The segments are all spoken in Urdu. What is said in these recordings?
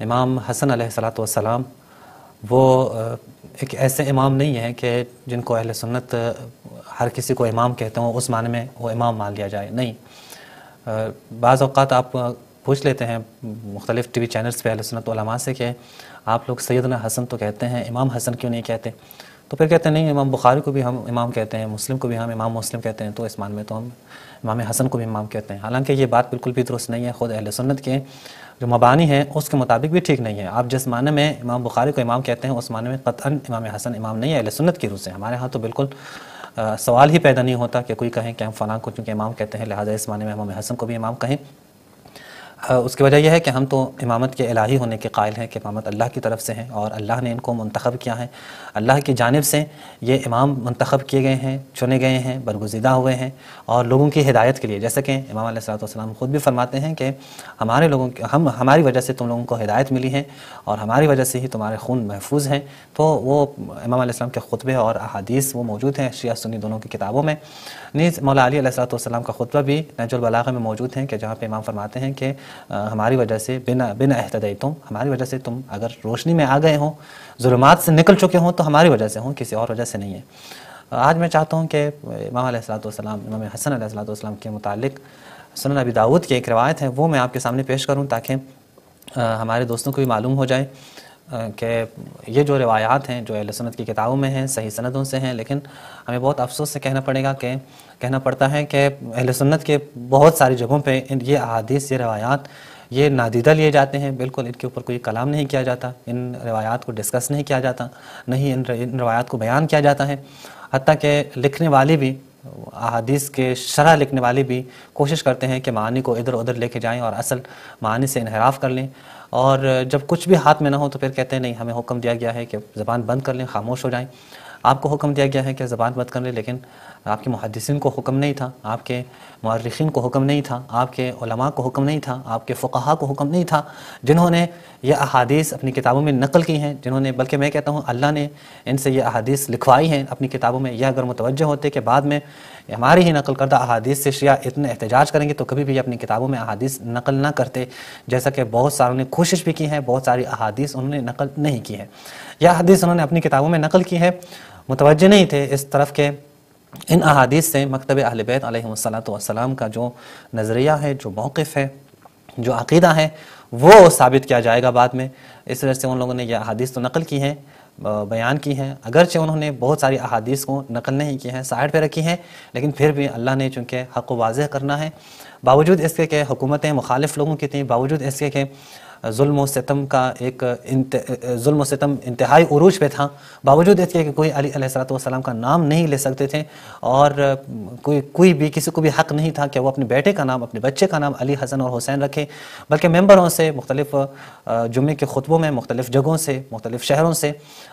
امام حسن علیہ الصلوۃ والسلام وہ ایک ایسے امام نہیں ہیں کہ جن کو اہل سنت ہر کسی کو امام کہتے ہوں، اس معنی میں وہ امام مان لیا جائے، نہیں۔ بعض اوقات آپ پوچھ لیتے ہیں مختلف ٹی وی چینلز پہ اہل سنت علماء سے کہ آپ لوگ سیدنا حسن تو کہتے ہیں، امام حسن کیوں نہیں کہتے؟ تو پھر کہتے ہیں نہیں، امام بخاری کو بھی ہم امام کہتے ہیں، مسلم کو بھی ہم امام مسلم کہتے ہیں، تو اس معنی میں تو ہم امام حسن کو بھی امام کہتے ہیں۔ حالانکہ یہ بات بالکل بھی درست نہیں ہے، خود اہل سنت کے جو مبانی ہیں اس کے مطابق بھی ٹھیک نہیں ہے۔ آپ جس معنی میں امام بخاری کو امام کہتے ہیں اس معنی میں قطعاً امام حسن امام نہیں ہے اہل سنت کی روح سے۔ ہمارے ہاں تو بالکل سوال ہی پیدا نہیں ہوتا کہ کوئی کہیں کہ ہم فلاں کو چونکہ امام کہتے ہیں لہٰذا اس معنی میں امام حسن کو بھی امام کہیں۔ اس کی وجہ یہ ہے کہ ہم تو امامت کے الہی ہونے کے قائل ہیں کہ امامت اللہ کی طرف سے ہیں اور اللہ نے ان کو منتخب کیا ہے، اللہ کی جانب سے یہ امام منتخب کیے گئے ہیں، چنے گئے ہیں، برگزیدہ ہوئے ہیں اور لوگوں کی ہدایت کے لیے، جیسا کہ امام علیہ الصلوۃ والسلام خود بھی فرماتے ہیں کہ ہماری وجہ سے تم لوگوں کو ہدایت ملی ہے اور ہماری وجہ سے ہی تمہارے خون محفوظ ہیں۔ تو وہ امام علیہ السلام کے خطبے اور احادیث وہ موجود ہیں شیعہ سنی دونوں کی کتابوں میں۔ نیز مولا علی علیہ الصلوۃ والسلام کا خطبہ بھی نہج البلاغہ میں موجود ہیں کہ جہاں پہ امام فرماتے ہیں کہ ہماری وجہ سے بنا اہتدیتم، ہماری وجہ سے تم اگر روشنی میں آ گئے ہوں، ظلمات سے نکل چکے ہوں تو ہماری وجہ سے ہوں، کسی اور وجہ سے نہیں ہے۔ آج میں چاہتا ہوں کہ امام علیہ الصلوۃ والسلام، امام حسن علیہ الصلوۃ والسلام کے متعلق سنن ابی داؤد کی ایک روایت ہے، وہ میں آپ کے سامنے پیش کروں تاکہ ہمارے دوستوں کو بھی معلوم ہو جائے کہ یہ جو روایات ہیں جو اہل سنت کی کتابوں میں ہیں صحیح سندوں سے ہیں، لیکن ہمیں بہت افسوس سے کہنا پڑتا ہے کہ اہل سنت کے بہت ساری جگہوں پہ یہ احادیث، یہ روایات یہ نادیدہ لیے جاتے ہیں، بالکل ان کے اوپر کوئی کلام نہیں کیا جاتا، ان روایات کو ڈسکس نہیں کیا جاتا، نہیں ان روایات کو بیان کیا جاتا ہے۔ حتیٰ کہ لکھنے والی بھی، احادیث کے شرح لکھنے والے بھی کوشش کرتے ہیں کہ معانی کو ادھر ادھر لے کے جائیں اور اصل معانی سے انحراف کر لیں، اور جب کچھ بھی ہاتھ میں نہ ہو تو پھر کہتے ہیں نہیں، ہمیں حکم دیا گیا ہے کہ زبان بند کر لیں، خاموش ہو جائیں۔ آپ کو حکم دیا گیا ہے کہ زبان بند کر لیں، لیکن آپ کے محدثین کو حکم نہیں تھا، آپ کے مورخین کو حکم نہیں تھا، آپ کے علماء کو حکم نہیں تھا، آپ کے فقہاء کو حکم نہیں تھا، جنہوں نے یہ احادیث اپنی کتابوں میں نقل کی ہیں، جنہوں نے، بلکہ میں کہتا ہوں اللہ نے ان سے یہ احادیث لکھوائی ہیں اپنی کتابوں میں۔ یہ اگر متوجہ ہوتے کہ بعد میں ہماری ہی نقل کردہ احادیث سے شیعہ اتنے احتجاج کریں گے تو کبھی بھی اپنی کتابوں میں احادیث نقل نہ کرتے، جیسا کہ بہت ساروں نے کوشش بھی کی ہے، بہت ساری احادیث انہوں نے نقل نہیں کی ہے۔ یہ احادیث انہوں نے اپنی کتابوں میں نقل کی ہے، متوجہ نہیں تھے اس طرف کہ ان احادیث سے مکتب اہل بیت علیہ الصلوۃ والسلام کا جو نظریہ ہے، جو موقف ہے، جو عقیدہ ہے، وہ ثابت کیا جائے گا بعد میں۔ اس وجہ سے ان لوگوں نے یہ احادیث تو نقل کی ہیں، بیان کی ہیں، اگرچہ انہوں نے بہت ساری احادیث کو نقل نہیں کی ہیں، سائڈ پہ رکھی ہیں، لیکن پھر بھی اللہ نے چونکہ حق کو واضح کرنا ہے، باوجود اس کے کہ حکومتیں مخالف لوگوں کی تھیں، باوجود اس کے کہ ظلم و ستم انتہائی عروج پہ تھا، باوجود اس کے کہ کوئی علی علیہ الصلوۃ والسلام کا نام نہیں لے سکتے تھے، اور کوئی بھی کسی کو بھی حق نہیں تھا کہ وہ اپنے بیٹے کا نام، اپنے بچے کا نام علی، حسن اور حسین رکھے، بلکہ ممبروں سے، مختلف جمعے کے خطبوں میں، مختلف جگہوں سے، مختلف شہروں سے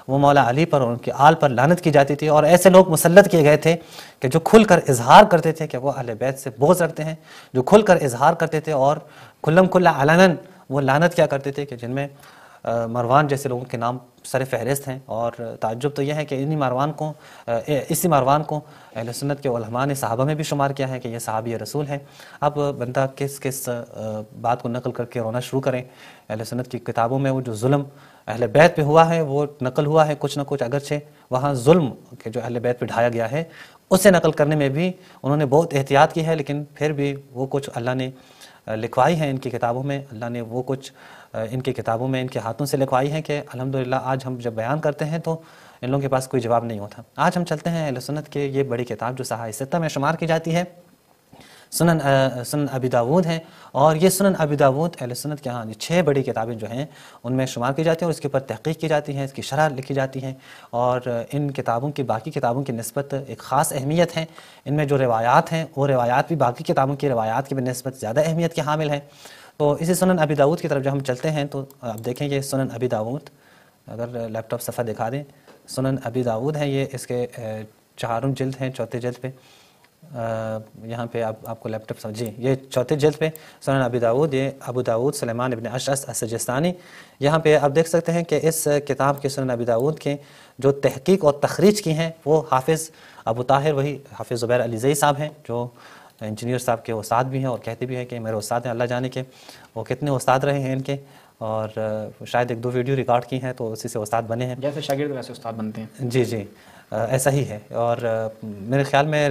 وہ مولا علی پر اور ان کے آل پر لعنت کی جاتی تھی، اور ایسے لوگ مسلط کیے گئے تھے کہ جو کھل کر اظہار کرتے تھے کہ وہ اہل بیت سے بغض رکھتے ہیں، جو کھل کر اظہار کرتے تھے اور کھلم کھلا علناً وہ لعنت کیا کرتے تھے، کہ جن میں مروان جیسے لوگوں کے نام سر فہرست ہیں۔ اور تعجب تو یہ ہے کہ اسی مروان کو اہل سنت کے علماء نے صحابہ میں بھی شمار کیا ہے کہ یہ صحابی رسول ہے۔ اب بندہ کس بات کو نقل کر کے رونا شروع کریں؟ اہل سنت کی کتابوں میں وہ جو ظلم اہل بیت پہ ہوا ہے وہ نقل ہوا ہے کچھ نہ کچھ، اگرچہ وہاں ظلم کہ جو اہل بیت پہ ڈھایا گیا ہے اسے نقل کرنے میں بھی انہوں نے بہت احتیاط کی ہے، لیکن پھر بھی وہ کچھ اللہ نے لکھوائی ہے ان کی کتابوں میں، اللہ نے وہ کچھ ان کی کتابوں میں ان کے ہاتھوں سے لکھوائی ہے کہ الحمدللہ آج ہم جب بیان کرتے ہیں تو ان لوگوں کے پاس کوئی جواب نہیں ہوتا۔ آج ہم چلتے ہیں اہل سنت کے یہ بڑی کتاب جو صحاح ستہ میں شمار کی جاتی ہے، سنن ابی داود ہے، اور یہ سنن ابی داود اہل سنت کے ہاں 6 بڑی کتابیں جو ہیں ان میں شمار کی جاتی ہیں، اور اس کے اوپر تحقیق کی جاتی ہے، اس کی شرح لکھی جاتی ہے، اور ان کتابوں کی باقی کتابوں کی نسبت ایک خاص اہمیت ہے۔ ان میں جو روایات ہیں وہ روایات بھی باقی کتابوں کی روایات کی بنسبت زیادہ اہمیت کے حامل ہیں۔ تو اسی سنن ابی داود کی طرف جب ہم چلتے ہیں تو آپ دیکھیں یہ سنن ابی داود، اگر لیپ ٹاپ صفحہ دکھا دیں، سنن ابی داود ہے، یہ اس کے 4 جلد ہیں، 4 جلد پہ یہاں پہ آپ کو لیپ ٹاپ سمجھیے، یہ 4 جلد پہ سنن ابی داود، یہ ابو داود سلیمان ابن اشعث السجستانی۔ یہاں پہ آپ دیکھ سکتے ہیں کہ اس کتاب کے سنن ابی داود کے جو تحقیق اور تخریج کی ہیں وہ حافظ ابو طاہر، وہی حافظ زبیر علی زئی صاحب ہیں، جو انجینئر صاحب کے استاد بھی ہیں، اور کہتے بھی ہیں کہ میرے استاد ہیں، اللہ جانے کہ وہ کتنے استاد رہے ہیں ان کے، اور شاید 1-2 ویڈیو ریکارڈ کی ہیں تو اسی سے استاد بنے ہیں. جیسے شاگرد ویسے استاد بنتے ہیں. جی جی ایسا ہی ہے. اور میرے خیال میں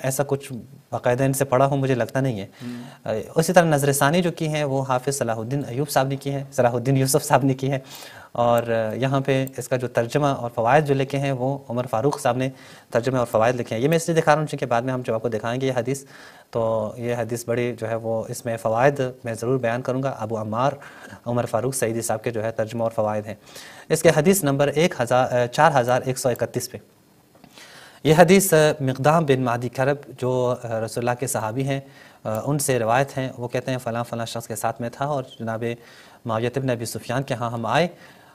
ایسا کچھ باقاعدہ ان سے پڑھا ہوں مجھے لگتا نہیں ہے. اسی طرح نظر ثانی جو کی ہیں وہ حافظ صلاح الدین ایوب صاحب نے کی ہیں, صلاح الدین یوسف صاحب نے کی ہے. اور یہاں پہ اس کا جو ترجمہ اور فوائد جو لکھے ہیں وہ عمر فاروق صاحب نے ترجمہ اور فوائد لکھے ہیں. یہ میں اس لیے دکھا رہا ہوں چونکہ بعد میں ہم جب آپ کو دکھائیں گے یہ حدیث تو یہ حدیث بڑی جو ہے وہ اس میں فوائد میں ضرور بیان کروں گا. ابو عمار عمر فاروق سعیدی صاحب کے جو ہے ترجمہ اور فوائد ہیں. اس کے حدیث نمبر 4131 پہ یہ حدیث مقدام بن معدی کرب جو رسول اللہ کے صحابی ہیں ان سے روایت ہیں. وہ کہتے ہیں فلاں فلاں شخص کے ساتھ میں تھا اور جناب معاویہ بن ابی سفیان کے ہاں ہم آئے.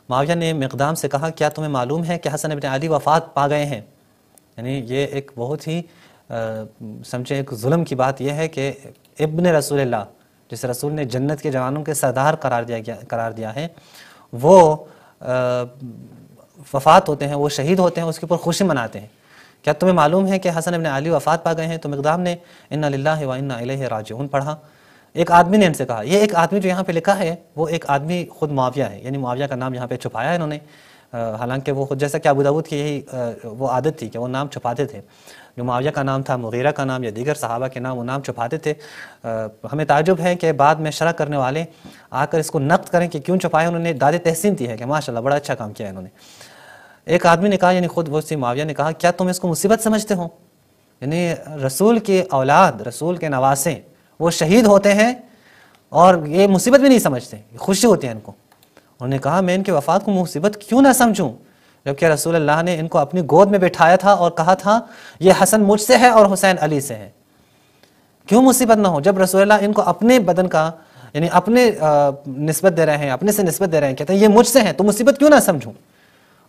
معاویہ نے مقدام سے کہا کیا تمہیں معلوم ہے کہ حسن بن علی وفات پا گئے ہیں. یعنی یہ ایک بہت ہی سمجھیں ایک ظلم کی بات یہ ہے کہ ابن رسول اللہ جسے رسول نے جنت کے جوانوں کے سردار قرار دیا ہے وہ وفات ہوتے ہیں, وہ شہید ہوتے ہیں, اس کے اوپر خوشی مناتے ہیں. کیا تمہیں معلوم ہے کہ حسن بن علی وفات پا گئے ہیں؟ تو مقدام نے انا للہ و انا الیہ راجعون پڑھا. ایک آدمی نے ان سے کہا, یہ ایک آدمی جو یہاں پہ لکھا ہے وہ ایک آدمی خود معاویہ ہے, یعنی معاویہ کا نام یہاں پہ چھپایا ہے انہوں نے. حالانکہ وہ خود جیسا کہ ابو داؤد کی یہی وہ عادت تھی کہ وہ نام چھپاتے تھے. جو معاویہ کا نام تھا, مغیرہ کا نام یا دیگر صحابہ کے نام, وہ نام چھپاتے تھے. ہمیں تعجب ہے کہ بعد میں شرح کرنے والے آ کر اس کو نقد کریں کہ کیوں چھپایا. انہوں نے داد تحسین دی ہے کہ ماشاءاللہ بڑا اچھا کام کیا انہوں نے. ایک آدمی نے کہا, یعنی خود وہ معاویہ نے کہا کیا تم اس کو مصیبت سمجھتے ہو؟ یعنی رسول کی اولاد, رسول کے نواسے وہ شہید ہوتے ہیں اور یہ مصیبت بھی نہیں سمجھتے, خوشی ہوتی ہے ان کو. انہوں نے کہا میں ان کی وفات کو مصیبت کیوں نہ سمجھوں جبکہ رسول اللہ نے ان کو اپنی گود میں بٹھایا تھا اور کہا تھا یہ حسن مجھ سے ہے اور حسین علی سے ہے. کیوں مصیبت نہ ہو جب رسول اللہ ان کو اپنے بدن کا یعنی اپنے نسبت دے رہے ہیں, اپنے سے نسبت دے رہے ہیں, کہتے ہیں یہ مجھ سے ہیں تو مصیبت کیوں نہ سمجھوں.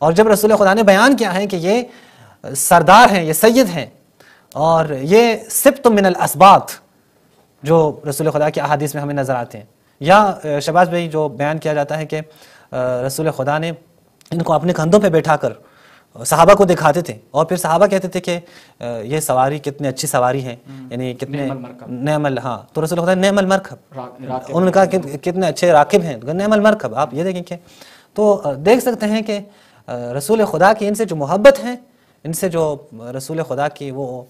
اور جب رسول خدا نے بیان کیا ہے کہ یہ سردار ہیں, یہ سید ہیں اور یہ سبت من الاسباط جو رسول خدا کی احادیث میں ہمیں نظر آتے ہیں. یا شہباز بھائی جو بیان کیا جاتا ہے کہ رسول خدا نے ان کو اپنے کندھوں پہ بیٹھا کر صحابہ کو دکھاتے تھے اور پھر صحابہ کہتے تھے کہ یہ سواری کتنی اچھی سواری ہے, یعنی کتنے نعم ہاں. تو رسول خدا نعم المرکب, انہوں نے کہا کہ کتنے اچھے راکب ہیں, نعم المرکب. آپ یہ دیکھیں کہ تو دیکھ سکتے ہیں کہ رسول خدا کی ان سے جو محبت ہے, ان سے جو رسول خدا کی وہ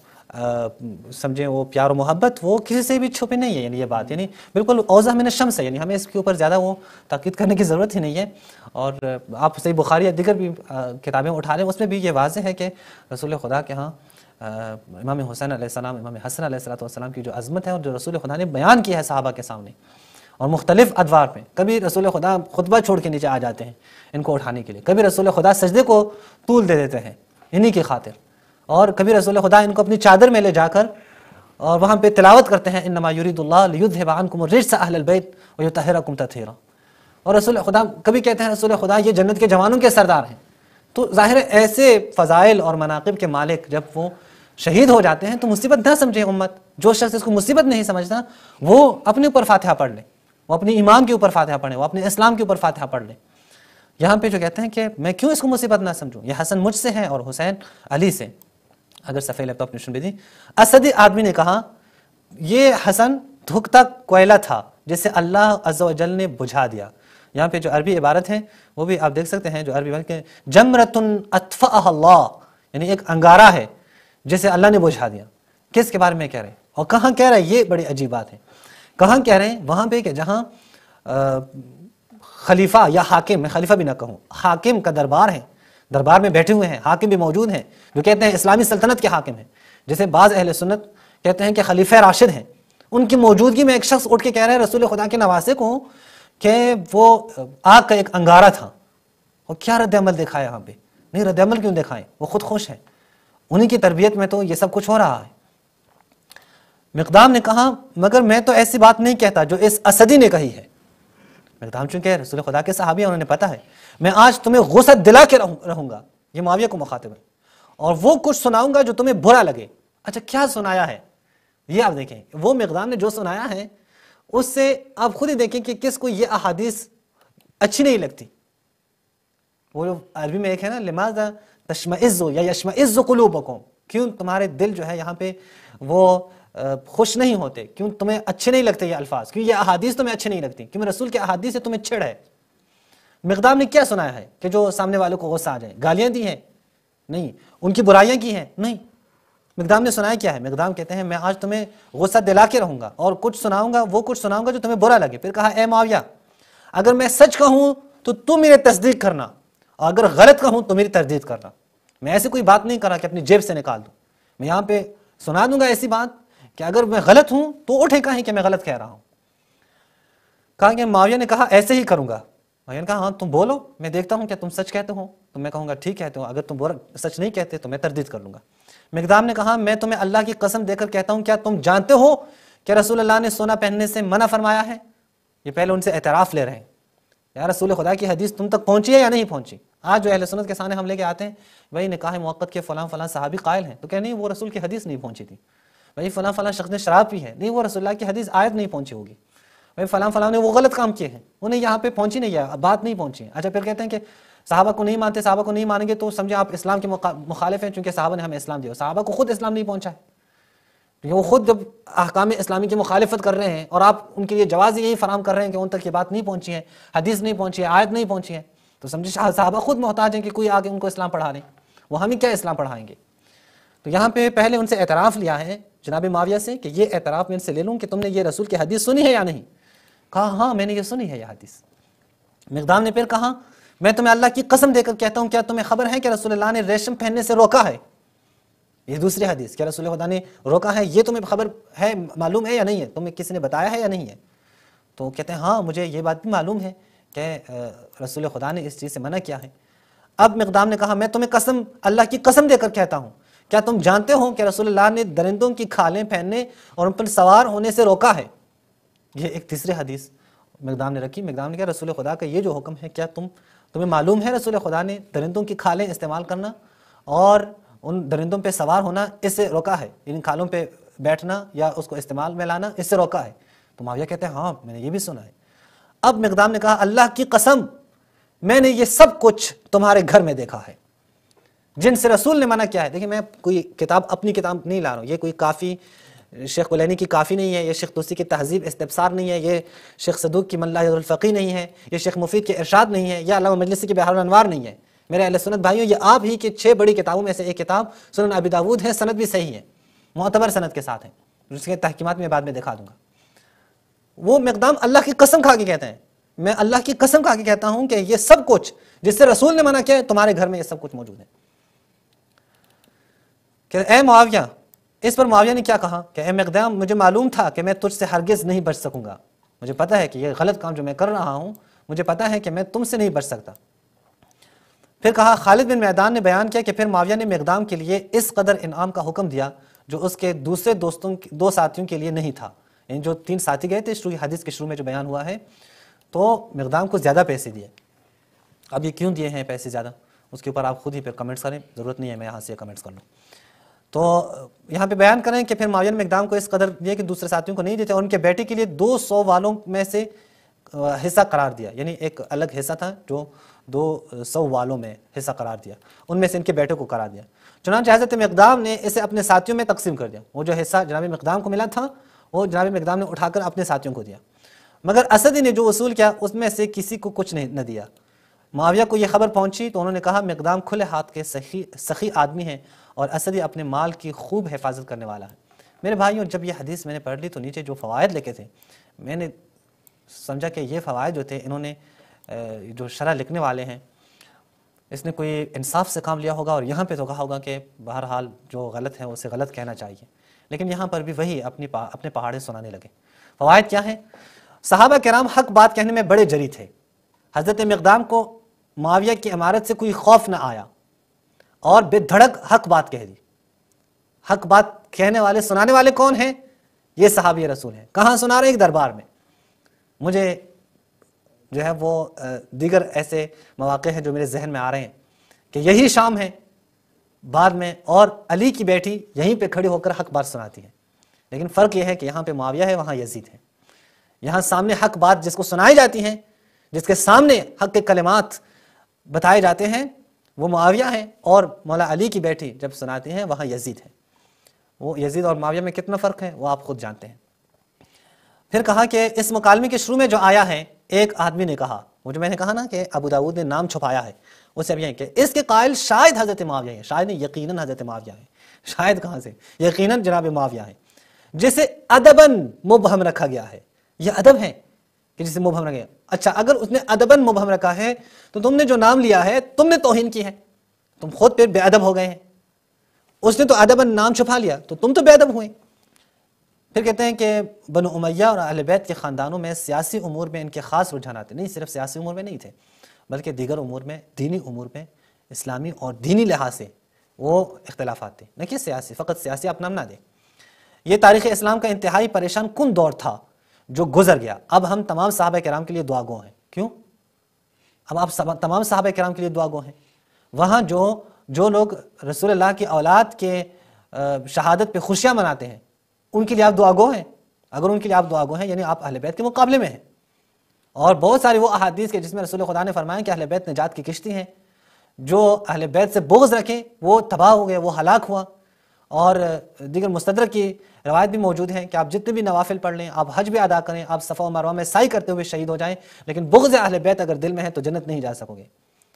سمجھیں وہ پیار و محبت وہ کسی سے بھی چھپی نہیں ہے. یعنی یہ بات یعنی بالکل اوضح من الشمس ہے, یعنی ہمیں اس کے اوپر زیادہ وہ تاکید کرنے کی ضرورت ہی نہیں ہے. اور آپ صحیح بخاری یا دیگر بھی کتابیں اٹھا لیں, اس میں بھی یہ واضح ہے کہ رسول خدا کے ہاں امام حسین علیہ السلام, امام حسن علیہ السلام کی جو عظمت ہے اور جو رسول خدا نے بیان کی ہے صحابہ کے سامنے اور مختلف ادوار میں. کبھی رسول خدا خطبہ چھوڑ کے نیچے آ جاتے ہیں ان کو اٹھانے کے لیے, کبھی رسول خدا سجدے کو طول دے دیتے ہیں انہی کی خاطر, اور کبھی رسول خدا ان کو اپنی چادر میں لے جا کر اور وہاں پہ تلاوت کرتے ہیں انما یرید اللہ لیذھب عنکم الرجس اہل البیت ویطہرکم تطہیرا. اور رسول خدا کبھی کہتے ہیں رسول خدا یہ جنت کے جوانوں کے سردار ہیں. تو ظاہر ہے ایسے فضائل اور مناقب کے مالک جب وہ شہید ہو جاتے ہیں تو مصیبت نہ سمجھے امت. جو شخص اس کو مصیبت نہیں سمجھتا وہ اپنے اوپر فاتحہ پڑھ لے, وہ اپنی ایمان کے اوپر فاتحہ پڑھیں, وہ اپنے اسلام کے اوپر فاتحہ پڑھ لیں. یہاں پہ جو کہتے ہیں کہ میں کیوں اس کو مصیبت نہ سمجھوں, یہ حسن مجھ سے ہے اور حسین علی سے. اگر صفحہ لیپ ٹاپ نشان بھی دی. اسدی آدمی نے کہا یہ حسن دھکتا کوئلہ تھا جسے اللہ عز و جل نے بجھا دیا. یہاں پہ جو عربی عبارت ہے وہ بھی آپ دیکھ سکتے ہیں, جو عربی عبارت کہ جمرتن اطفأها اللہ, یعنی ایک انگارہ ہے جسے اللہ نے بجھا دیا. کس کے بارے میں کہہ رہے ہیں اور کہاں کہہ رہے ہیں؟ یہ بڑی عجیب بات ہے. کہاں کہہ رہے ہیں؟ وہاں پہ کہ جہاں خلیفہ یا حاکم, میں خلیفہ بھی نہ کہوں, حاکم کا دربار ہے, دربار میں بیٹھے ہوئے ہیں, حاکم بھی موجود ہیں جو کہتے ہیں اسلامی سلطنت کے حاکم ہیں, جیسے بعض اہل سنت کہتے ہیں کہ خلیفہ راشد ہیں. ان کی موجودگی میں ایک شخص اٹھ کے کہہ رہا ہے رسول خدا کے نواسے کو کہ وہ آگ کا ایک انگارہ تھا. اور کیا رد عمل دکھایا یہاں پہ؟ نہیں, رد عمل کیوں دکھائیں, وہ خود خوش ہیں, انہی کی تربیت میں تو یہ سب کچھ ہو رہا ہے. مقدام نے کہا مگر میں تو ایسی بات نہیں کہتا جو اس اسدی نے کہی ہے. مقدام چونکہ رسول خدا کے صحابی ہیں, انہوں نے پتا ہے میں آج تمہیں غصت دلا کے رہوں گا, یہ معاویہ کو مخاطب ہے, اور وہ کچھ سناؤں گا جو تمہیں برا لگے. اچھا کیا سنایا ہے یہ آپ دیکھیں. وہ مقدام نے جو سنایا ہے اس سے آپ خود ہی دیکھیں کہ کس کو یہ احادیث اچھی نہیں لگتی. وہ جو عربی میں ایک ہے نا لماذا تشمئز یا یشمئز قلوبکم, کیوں تمہارے دل جو ہے یہاں پہ وہ خوش نہیں ہوتے, کیوں تمہیں اچھے نہیں لگتے یہ الفاظ, کیوں یہ احادیث تمہیں اچھے نہیں لگتی, کیوں رسول کے احادیث سے تمہیں چھڑ ہے. مقدام نے کیا سنایا ہے کہ جو سامنے والوں کو غصہ آ جائے؟ گالیاں دی ہیں؟ نہیں. ان کی برائیاں کی ہیں؟ نہیں. مقدام نے سنایا کیا ہے؟ مقدام کہتے ہیں میں آج تمہیں غصہ دلا کے رہوں گا اور کچھ سناؤں گا، وہ کچھ سناؤں گا جو تمہیں برا لگے. پھر کہا اے معاویہ اگر میں سچ کہوں تو تم میری تصدیق کرنا، اور اگر غلط کہوں تو میری تردید کرنا. میں ایسی کوئی بات نہیں کرا کہ اپنی جیب سے نکال دوں. میں یہاں پہ سنا دوں گا ایسی بات کہ اگر میں غلط ہوں تو اٹھے کہیں کہ میں غلط کہہ رہا ہوں. کہا کہ معاویہ نے کہا ایسے ہی کروں گا. معاویہ نے کہا ہاں تم بولو، میں دیکھتا ہوں کہ تم سچ کہتے ہو تو میں کہوں گا ٹھیک کہتے ہو، اگر تم سچ نہیں کہتے تو میں تردید کر لوں گا. مقدام نے کہا میں تمہیں اللہ کی قسم دے کر کہتا ہوں کیا تم جانتے ہو کہ رسول اللہ نے سونا پہننے سے منع فرمایا ہے؟ یہ پہلے ان سے اعتراف لے رہے ہیں. یا رسول خدا کی حدیث تم تک پہنچی ہے یا نہیں پہنچی؟ آج جو اہل سنت کے سامنے ہم لے کے آتے ہیں بھائی نکاح موقت کے فلاں فلاں صحابی قائل ہیں، تو کہ نہیں وہ رسول کی حدیث نہیں پہنچی تھی. بھائی فلاں فلاں شخص نے شراب پی ہے، نہیں وہ رسول اللہ کی حدیث آیت نہیں پہنچی ہوگی. بھائی فلاں فلاں نے وہ غلط کام کیے ہیں، انہیں یہاں پہ پہنچی نہیں ہے، بات نہیں پہنچی ہے. اچھا پھر کہتے ہیں کہ صحابہ کو نہیں مانتے، صحابہ کو نہیں مانیں گے تو سمجھے آپ اسلام کے مخالف ہیں چونکہ صحابہ نے ہمیں اسلام دیا. صحابہ کو خود اسلام نہیں پہنچا ہے، کیونکہ وہ خود جب احکام اسلامی کی مخالفت کر رہے ہیں اور آپ ان کے لیے جواز یہی فراہم کر رہے ہیں کہ ان تک یہ بات نہیں پہنچی ہے، حدیث نہیں پہنچی ہے، آیت نہیں پہنچی ہے، تو سمجھے صحابہ خود محتاج ہیں کہ کوئی آگے ان کو اسلام پڑھا دیں. وہ ہمیں کیا اسلام پڑھائیں گے؟ تو یہاں پہ پہلے ان سے اعتراف لیا ہے جناب معاویہ سے کہ یہ اعتراف میں ان سے لے لوں کہ تم نے یہ رسول کی حدیث سنی ہے یا نہیں؟ کہا ہاں میں نے یہ سنی ہے یہ حدیث. مقدام نے پھر کہا میں تمہیں اللہ کی قسم دے کر کہتا ہوں کیا تمہیں خبر ہے کہ رسول اللہ نے ریشم پہننے سے روکا ہے؟ یہ دوسری حدیث، کیا رسول خدا نے روکا ہے یہ تمہیں خبر ہے، معلوم ہے یا نہیں ہے؟ تمہیں کسی نے بتایا ہے یا نہیں ہے؟ تو کہتے ہیں ہاں مجھے یہ بات بھی معلوم ہے کہ رسول خدا نے اس چیز سے منع کیا ہے. اب مقدام نے کہا میں تمہیں قسم اللہ کی قسم دے کر کہتا ہوں کیا تم جانتے ہو کہ رسول اللہ نے درندوں کی کھالیں پہننے اور ان پر سوار ہونے سے روکا ہے؟ یہ ایک تیسری حدیث مقدام نے رکھی. مقدام نے کہا رسول خدا کا یہ جو حکم ہے کیا تمہیں معلوم ہے رسول خدا نے درندوں کی کھالیں استعمال کرنا اور ان درندوں پہ سوار ہونا اس سے روکا ہے، ان کھالوں پہ بیٹھنا یا اس کو استعمال میں لانا اس سے روکا ہے؟ تو معاویہ کہتے ہیں ہاں میں نے یہ بھی سنا ہے. اب مقدام نے کہا اللہ کی قسم میں نے یہ سب کچھ تمہارے گھر میں دیکھا ہے جن سے رسول نے منع کیا ہے. دیکھیں میں کوئی کتاب اپنی کتاب نہیں لا رہا ہوں، یہ کوئی کافی شیخ کلینی کی کافی نہیں ہے، یہ شیخ توسی کی تہذیب استبصار نہیں ہے، یہ شیخ صدوق کی من لا یضر الفقیہ نہیں ہے، یہ شیخ مفید کے ارشاد نہیں ہے، یہ علامہ مجلسی کی بحار الانوار نہیں ہے. میرے اہل سنت بھائیوں یہ آپ ہی کے 6 بڑی کتابوں میں سے ایک کتاب سنن ابی داؤد ہے، سند بھی صحیح ہے، معتبر سند کے ساتھ ہے، جس کے تحقیقات میں بعد میں دکھا دوں گا. وہ مقدام اللہ کی قسم کھا کے کہتے ہیں میں اللہ کی قسم کھا کے کہتا ہوں کہ یہ سب کچھ جس سے رسول نے منع کیا ہے تمہارے گھر میں یہ سب کچھ موجود ہے. کہ اے معاویہ، اس پر معاویہ نے کیا کہا کہ اے مقدام مجھے معلوم تھا کہ میں تجھ سے ہرگز نہیں بچ سکوں گا، مجھے پتہ ہے کہ یہ غلط کام جو میں کر رہا ہوں مجھے پتہ ہے کہ میں تم سے نہیں بچ سکتا. پھر کہا خالد بن میدان نے بیان کیا کہ پھر معاویہ نے مقدام کے لیے اس قدر انعام کا حکم دیا جو اس کے دوسرے دو ساتھیوں کے لیے نہیں تھا. یعنی جو 3 ساتھی گئے تھے حدیث کے شروع میں جو بیان ہوا ہے تو مقدام کو زیادہ پیسے دیے. اب یہ کیوں دیے ہیں پیسے زیادہ اس کے اوپر آپ خود ہی پھر کمنٹس کریں، ضرورت نہیں ہے میں یہاں سے کمنٹس کر لوں. تو یہاں پہ بیان کریں کہ پھر معاویہ نے مقدام کو اس قدر دیا کہ دوسرے ساتھیوں کو نہیں دیتے اور ان کے بیٹے کے لیے 200 والوں میں سے حصہ قرار دیا. یعنی ایک الگ حصہ تھا جو 200 والوں میں حصہ قرار دیا، ان میں سے ان کے بیٹے کو قرار دیا. چنانچہ حضرت مقدام نے اسے اپنے ساتھیوں میں تقسیم کر دیا. وہ جو حصہ جناب مقدام کو ملا تھا وہ جناب مقدام نے اٹھا کر اپنے ساتھیوں کو دیا، مگر اسدی نے جو وصول کیا اس میں سے کسی کو کچھ نہ دیا. معاویہ کو یہ خبر پہنچی تو انہوں نے کہا مقدام کھلے ہاتھ کے سخی آدمی ہیں اور اسدی اپنے مال کی خوب حفاظت کرنے والا ہے. میرے بھائیوں جب یہ حدیث میں نے پڑھ لی تو نیچے جو فوائد لکھے تھے میں نے سمجھا کہ یہ فوائد جو تھے انہوں نے جو شرح لکھنے والے ہیں اس نے کوئی انصاف سے کام لیا ہوگا اور یہاں پہ تو کہا ہوگا کہ بہرحال جو غلط ہے اسے غلط کہنا چاہیے، لیکن یہاں پر بھی وہی اپنے پہاڑے سنانے لگے. فوائد کیا ہیں؟ صحابہ کرام حق بات کہنے میں بڑے جری تھے. حضرت مقدام کو معاویہ کی امارت سے کوئی خوف نہ آیا اور بے دھڑک حق بات کہہ دی. حق بات کہنے والے سنانے والے کون ہیں؟ یہ صحابی رسول ہیں. کہاں سنا رہے؟ ایک دربار میں. مجھے جو ہے وہ دیگر ایسے مواقع ہیں جو میرے ذہن میں آ رہے ہیں کہ یہی شام ہے بعد میں اور علی کی بیٹی یہیں پہ کھڑی ہو کر حق بات سناتی ہے، لیکن فرق یہ ہے کہ یہاں پہ معاویہ ہے وہاں یزید ہے. یہاں سامنے حق بات جس کو سنائی جاتی ہیں، جس کے سامنے حق کے کلمات بتائے جاتے ہیں وہ معاویہ ہیں، اور مولا علی کی بیٹی جب سناتی ہیں وہاں یزید ہے. وہ یزید اور معاویہ میں کتنا فرق ہے وہ آپ خود جانتے ہیں. پھر کہا کہ اس مکالمے کے شروع میں جو آیا ہے ایک آدمی نے کہا وہ جو میں نے کہا نا کہ ابو داؤد نے نام چھپایا ہے، اس سے اب یہ کہ اس کے قائل شاید حضرت معاویہ ہے، شاید نہیں یقیناً حضرت معاویہ ہے، شاید کہاں سے، یقیناً جناب معاویہ ہے، جسے ادباً مبہم رکھا گیا ہے۔ یہ ادب ہے کہ جسے مبہم رکھا گیا۔ اچھا اگر اس نے ادباً مبہم رکھا ہے تو تم نے جو نام لیا ہے تم نے توہین کی ہے، تم خود پہ بے ادب ہو گئے ہیں۔ اس نے تو ادباً نام چھپا لیا تو تم تو بے ادب ہوئے۔ پھر کہتے ہیں کہ بنو امیہ اور اہل بیت کے خاندانوں میں سیاسی امور میں ان کے خاص رجحانات تھے، نہیں صرف سیاسی امور میں نہیں تھے بلکہ دیگر امور میں، دینی امور میں، اسلامی اور دینی لحاظ سے وہ اختلافات تھے، نہ کہ سیاسی، فقط سیاسی آپ نام نہ دیں۔ یہ تاریخ اسلام کا انتہائی پریشان کن دور تھا جو گزر گیا۔ اب ہم تمام صحابہ کرام کے لیے دعا گو ہیں۔ کیوں؟ اب آپ تمام صحابہ کرام کے لیے دعا گو ہیں۔ وہاں جو لوگ رسول اللہ کی اولاد کے شہادت پہ خوشیاں مناتے ہیں ان کے لیے آپ دعا گو ہیں۔ اگر ان کے لیے آپ دعا گو ہیں یعنی آپ اہل بیت کے مقابلے میں ہیں۔ اور بہت ساری وہ احادیث کے جس میں رسول خدا نے فرمایا کہ اہل بیت نجات کی کشتی ہیں، جو اہل بیت سے بغض رکھے وہ تباہ ہو گئے، وہ ہلاک ہوا۔ اور دیگر مستدرک کی روایت بھی موجود ہیں کہ آپ جتنے بھی نوافل پڑھ لیں، آپ حج بھی ادا کریں، آپ صفا و مروہ میں سعی کرتے ہوئے شہید ہو جائیں، لیکن بغض اہل بیت اگر دل میں ہے تو جنت نہیں جا سکو گے۔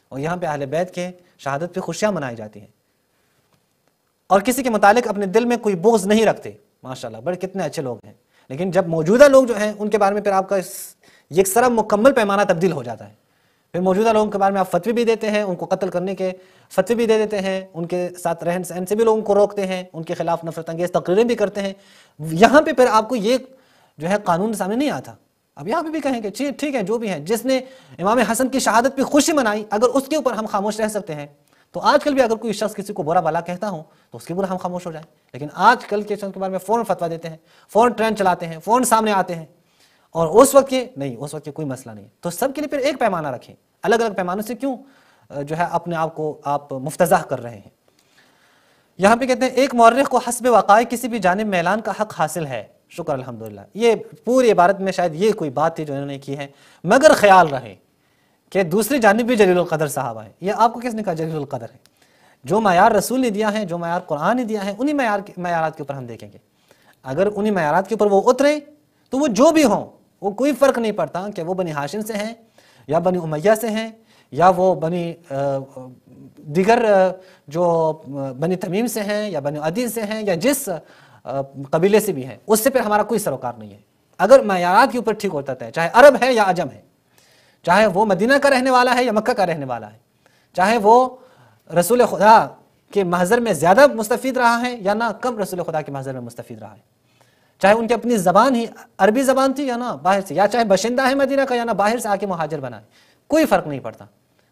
اور یہاں پہ اہل بیت کے شہادت پہ خوشیاں منائی جاتی ہیں، اور کسی کے متعلق اپنے دل میں کوئی بغض نہیں رکھتے۔ ماشاءاللہ بڑے کتنے اچھے لوگ ہیں، لیکن جب موجودہ لوگ جو ہیں ان کے بارے میں پھر آپ کا ایک سرا مکمل پیمانہ تبدیل ہو جاتا ہے۔ پھر موجودہ لوگوں کے بارے میں آپ فتوی بھی دیتے ہیں، ان کو قتل کرنے کے فتوی بھی دے دیتے ہیں، ان کے ساتھ رہن سہن سے بھی لوگوں کو روکتے ہیں، ان کے خلاف نفرت انگیز تقریریں بھی کرتے ہیں۔ یہاں پہ پھر آپ کو یہ جو ہے قانون سامنے نہیں آتا۔ اب یہاں پہ بھی کہیں کہ ٹھیک ہے جو بھی ہے، جس نے امام حسن کی شہادت پہ خوشی منائی اگر اس کے اوپر ہم خاموش رہ سکتے ہیں تو آج کل بھی اگر کوئی شخص کسی کو برا بھلا کہتا ہوں تو اس کے اوپر ہم خاموش ہو جائیں۔ لیکن آج کل کے شخص کے بارے میں فوراً فتویٰ دیتے ہیں، فوراً ٹرینڈ چلاتے ہیں، فوراً سامنے آتے ہیں، اور اس وقت کے نہیں، اس وقت کے کوئی مسئلہ نہیں ہے۔ تو سب کے لیے پھر ایک پیمانہ رکھیں، الگ الگ پیمانوں سے کیوں جو ہے اپنے آپ کو آپ مفتضح کر رہے ہیں۔ یہاں پہ کہتے ہیں ایک مورخ کو حسب وقائع کسی بھی جانب میلان کا حق حاصل ہے۔ شکر الحمدللہ۔ یہ پوری عبارت میں شاید یہ کوئی بات تھی جو انہوں نے کی ہے، مگر خیال رہے کہ دوسری جانب بھی جلیل القدر صحابہ ہیں۔ یہ آپ کو کس نے کہا جلیل القدر ہے؟ جو معیار رسول نے دیا ہے، جو معیار قرآن نے دیا ہے، انہی معیارات کے اوپر ہم دیکھیں گے۔ اگر انہی معیارات کے اوپر وہ اترے تو وہ جو بھی ہوں، وہ کوئی فرق نہیں پڑتا کہ وہ بنی ہاشم سے ہیں یا بنی امیہ سے ہیں یا وہ بنی دیگر جو بنی تمیم سے ہیں یا بنی عدی سے ہیں یا جس قبیلے سے بھی ہیں، اس سے پھر ہمارا کوئی سروکار نہیں ہے۔ اگر معیارات کے اوپر ٹھیک ہوتا ہے، چاہے عرب ہے یا عجم ہے، چاہے وہ مدینہ کا رہنے والا ہے یا مکہ کا رہنے والا ہے، چاہے وہ رسول خدا کے محضر میں زیادہ مستفید رہا ہے یا نہ کم رسول خدا کے محضر میں مستفید رہا ہے، چاہے ان کی اپنی زبان ہی عربی زبان تھی یا نہ باہر سے، یا چاہے باشندہ ہے مدینہ کا یا نہ باہر سے آ کے مہاجر بنا ہے، کوئی فرق نہیں پڑتا۔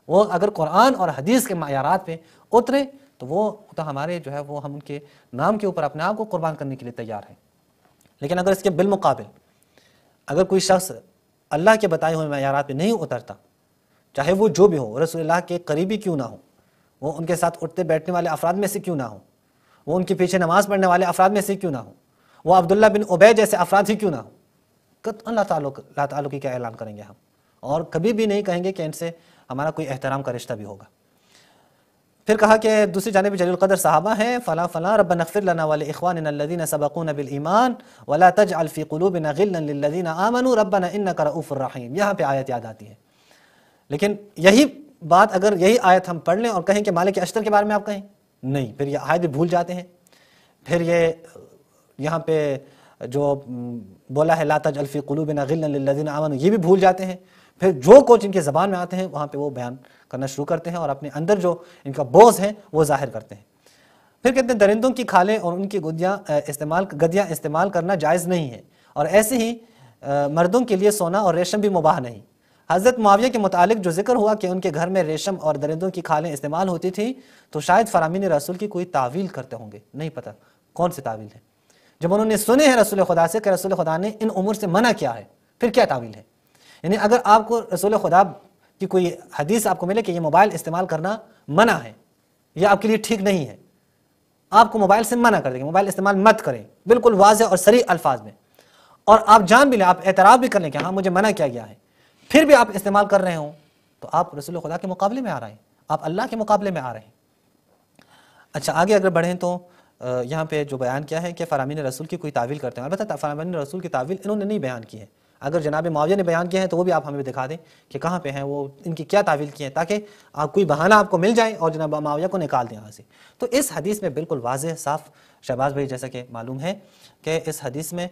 وہ اگر قرآن اور حدیث کے معیارات پہ اترے تو وہ تو ہمارے جو ہے وہ ہم ان کے نام کے اوپر اپنے آپ کو قربان کرنے کے لیے تیار ہیں۔ لیکن اگر اس کے بالمقابل اگر کوئی شخص اللہ کے بتائے ہوئے معیارات پہ نہیں اترتا، چاہے وہ جو بھی ہو، رسول اللہ کے قریبی کیوں نہ ہو، وہ ان کے ساتھ اٹھتے بیٹھنے والے افراد میں سے کیوں نہ ہو، وہ ان کے پیچھے نماز پڑھنے والے افراد میں سے کیوں نہ ہو، وہ عبداللہ بن ابی جیسے افراد ہی کیوں نہ ہو، قطعاً لا تعلق کا اعلان کریں گے ہم، اور کبھی بھی نہیں کہیں گے کہ ان سے ہمارا کوئی احترام کا رشتہ بھی ہوگا۔ پھر کہا کہ دوسری جانب جلیل القدر صحابہ ہیں، فلاں فلاں ربنا اغفر لنا ولاخواننا الذين سبقونا بالایمان ولا تجعل في قلوبنا غلا للذين آمنوا ربنا انك رؤوف رحیم۔ یہاں پہ آیت یاد آتی ہے، لیکن یہی بات اگر یہی آیت ہم پڑھ لیں اور کہیں کہ مالک اشتر کے بارے میں آپ کہیں نہیں، پھر یہ آیت بھی بھول جاتے ہیں۔ پھر یہ یہاں پہ جو بولا ہے لا تجعل في قلوبنا غلا للذين آمنوا، یہ بھی بھول جاتے ہیں۔ پھر جو کچھ ان کے زبان میں آتے ہیں وہاں پہ وہ بیان کرنا شروع کرتے ہیں اور اپنے اندر جو ان کا بغض ہے وہ ظاہر کرتے ہیں۔ پھر کہتے ہیں درندوں کی کھالیں اور ان کی گدیاں استعمال کرنا جائز نہیں ہے، اور ایسے ہی مردوں کے لیے سونا اور ریشم بھی مباح نہیں۔ حضرت معاویہ کے متعلق جو ذکر ہوا کہ ان کے گھر میں ریشم اور درندوں کی کھالیں استعمال ہوتی تھی تو شاید فرامین رسول کی کوئی تعویل کرتے ہوں گے، نہیں پتہ کون سی تعویل ہے۔ جب انہوں نے سنے ہیں رسول خدا سے کہ رسول خدا نے ان امور سے منع کیا ہے، پھر کیا تعویل ہے؟ یعنی اگر آپ کو رسول خدا کی کوئی حدیث آپ کو ملے کہ یہ موبائل استعمال کرنا منع ہے، یہ آپ کے لیے ٹھیک نہیں ہے، آپ کو موبائل سے منع کر دیں گے، موبائل استعمال مت کریں، بالکل واضح اور صریح الفاظ میں، اور آپ جان بھی لیں، آپ اعتراف بھی کر لیں کہ ہاں مجھے منع کیا گیا ہے، پھر بھی آپ استعمال کر رہے ہوں تو آپ رسول خدا کے مقابلے میں آ رہے ہیں، آپ اللہ کے مقابلے میں آ رہے ہیں۔ اچھا آگے اگر بڑھیں تو یہاں پہ جو بیان کیا ہے کہ فرامین رسول کی کوئی تعویل کرتے ہیں، البتہ فرامین رسول کی تعویل انہوں نے نہیں بیان کی ہے، اگر جناب معاویہ نے بیان کیا ہے تو وہ بھی آپ ہمیں دکھا دیں کہ کہاں پہ ہیں وہ، ان کی کیا تعویل کی ہے، تاکہ آپ کوئی بہانہ آپ کو مل جائے اور جناب معاویہ کو نکال دیں یہاں سے۔ تو اس حدیث میں بالکل واضح صاف، شہباز بھائی جیسا کہ معلوم ہے کہ اس حدیث میں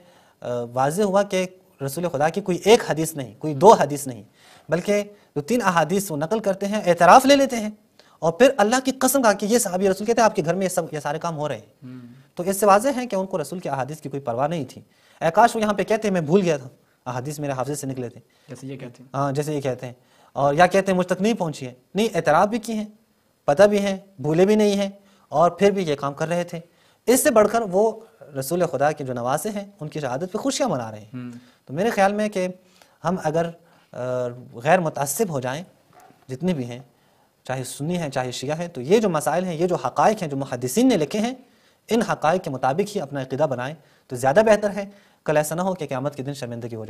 واضح ہوا کہ رسول خدا کی کوئی ایک حدیث نہیں، کوئی دو حدیث نہیں، بلکہ جو 3 احادیث وہ نقل کرتے ہیں، اعتراف لے لیتے ہیں، اور پھر اللہ کی قسم کہا کہ یہ صحابی رسول کہتے ہیں آپ کے گھر میں یہ سارے کام ہو رہے ہیں۔ تو اس سے واضح ہے کہ ان کو رسول کے احادیث کی کوئی پرواہ نہیں تھی۔ اے کاش وہ یہاں پہ کہتے ہیں میں بھول گیا تھا، احادیث میرے حافظے سے نکلے تھے، جیسے یہ کہتے ہیں، ہاں جیسے یہ کہتے ہیں، اور یا کہتے ہیں مجھ تک نہیں پہنچی ہے، نہیں، اعتراف بھی کی ہیں، پتہ بھی ہیں، بھولے بھی نہیں ہیں، اور پھر بھی یہ کام کر رہے تھے۔ اس سے بڑھ کر وہ رسول خدا کے جو نواسے ہیں ان کی شہادت پہ خوشیاں منا رہے ہیں۔ تو میرے خیال میں کہ ہم اگر غیر متعصب ہو جائیں، جتنے بھی ہیں، چاہے سنی ہیں چاہے شیعہ ہیں، تو یہ جو مسائل ہیں، یہ جو حقائق ہیں جو محدثین نے لکھے ہیں، ان حقائق کے مطابق ہی اپنا عقیدہ بنائیں تو زیادہ بہتر ہے۔ کل ایسا نہ ہو کہ قیامت کے دن شرمندگی ہو جائے۔